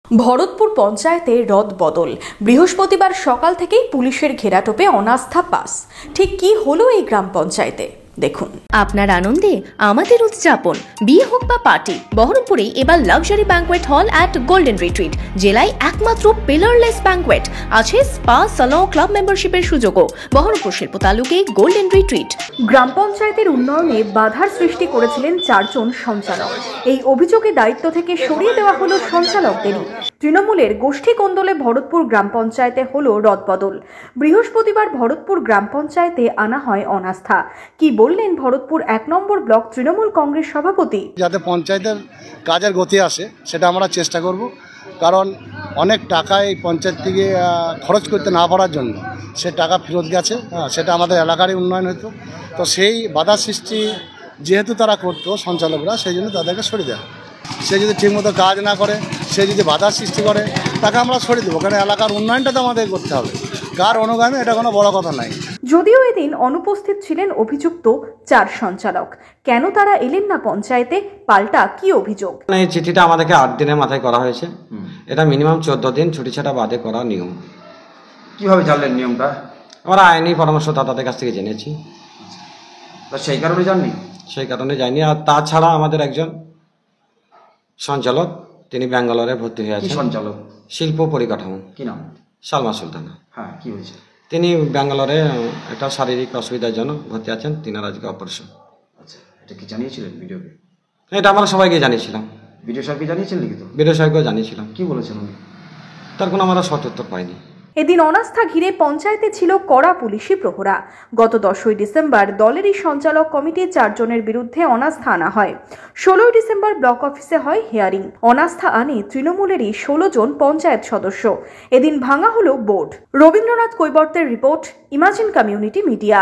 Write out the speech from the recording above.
भरतपुर पंचायते रदबदल बृहस्पतिवार सकाल থেকেই পুলিশের ঘেরাটোপে অনাস্থা পাস। ঠিক কি হলো এই গ্রাম পঞ্চায়েতে দেখুন। আপনার আনন্দে আমাদের উদযাপন, বিয়ে হোক বা পার্টি, বহরমপুরে এবার luxury banquet hall at golden retreat. জেলায় একমাত্র পিলারলেস ব্যাংকোয়েট, আছে স্পা, সালন, ক্লাব মেম্বারশিপের সুযোগও। বহরমপুর শিল্প তালুকে গোল্ডেন রিট্রিট। গ্রাম পঞ্চায়েতের উন্নয়নে বাধার সৃষ্টি করেছিলেন 4 জন সঞ্চালক। এই অভিযোগে দায়িত্ব থেকে সরিয়ে দেওয়া হলো সঞ্চালকদেরই। তৃণমূলের গোষ্ঠী কোন্দলে ভরতপুর গ্রাম পঞ্চায়েতে হলো রদবদল। বৃহস্পতিবার ভরতপুর গ্রাম পঞ্চায়েতে আনা হয় অনাস্থা। কি বললেন ভরতপুর 1 নম্বর ব্লক তৃণমূল কংগ্রেস সভাপতি? যাতে পঞ্চায়েতের কাজের গতি আসে সেটা আমরা চেষ্টা করব, কারণ অনেক টাকা এই পঞ্চায়েত থেকে খরচ করতে না পারার জন্য সে টাকা ফেরত গেছে। সেটা আমাদের এলাকারই উন্নয়ন হতো, তো সেই বাধা সৃষ্টি যেহেতু তারা করতো সঞ্চালকরা, সেই জন্য তাদেরকে সরিয়ে দেয়। সে যদি ঠিকমতো কাজ না করে, সে যদি বাধা সৃষ্টি করে, তাকে আমরা সরিয়ে দেবো, কারণ এলাকার উন্নয়নটা তো আমাদের করতে হবে। কার অনুগামী এটা কোনো বড় কথা নাই। যদিও এদিন অনুপস্থিত ছিলেন অভিযুক্ত 4 সঞ্চালক, কেন তারা এলেন না পঞ্চায়েতে, পাল্টা কি অভিযোগ? এই চিঠিটা আমাদেরকে 8 দিনের মাথায় করা হয়েছে। এটা মিনিমাম 14 দিন ছুটি ছাড়া বাদে করা নিয়ম। কিভাবে জানলেন নিয়মটা? আমরা আইনি পরামর্শদাতাদের কাছ থেকে জেনেছি, তো সেই কারণে জাননি। সেই কারণে যাইনি। আর তাছাড়া আমাদের একজন সঞ্চালক, তিনি ব্যাঙ্গালোরে ভর্তি হয়ে আছেন। সঞ্চালক? শিল্প পরিকাঠামো। কি নাম? সালমা সুলতানা। হ্যাঁ, কি হয়েছে? তিনি ব্যাঙ্গালোরে একটা শারীরিক অসুবিধার জন্য ভর্তি আছেন, তিনার আজকে অপারেশন। আচ্ছা, এটা কি জানিয়েছিলেন ভিডিওকে? এটা আমরা সবাইকে জানিয়েছিলাম। ভিডিও সাহেবকে জানিয়েছেন নাকি? তো বিডিও সাহেবকেও জানিয়েছিলাম। কি বলেছেন উনি? তার কোনো আমরা সত্যুত্তর পাইনি। এদিন অনাস্থা ঘিরে পঞ্চায়েতে ছিল কড়া পুলিশি প্রহরা। গত 10ই ডিসেম্বর দলেরই সঞ্চালক কমিটির 4 জনের বিরুদ্ধে অনাস্থা আনা হয়। 16ই ডিসেম্বর ব্লক অফিসে হয় হিয়ারিং। অনাস্থা আনে তৃণমূলেরই 16 জন পঞ্চায়েত সদস্য। এদিন ভাঙা হলো বোর্ড। রবীন্দ্রনাথ কৈবর্তের রিপোর্ট, ইমাজিন কমিউনিটি মিডিয়া।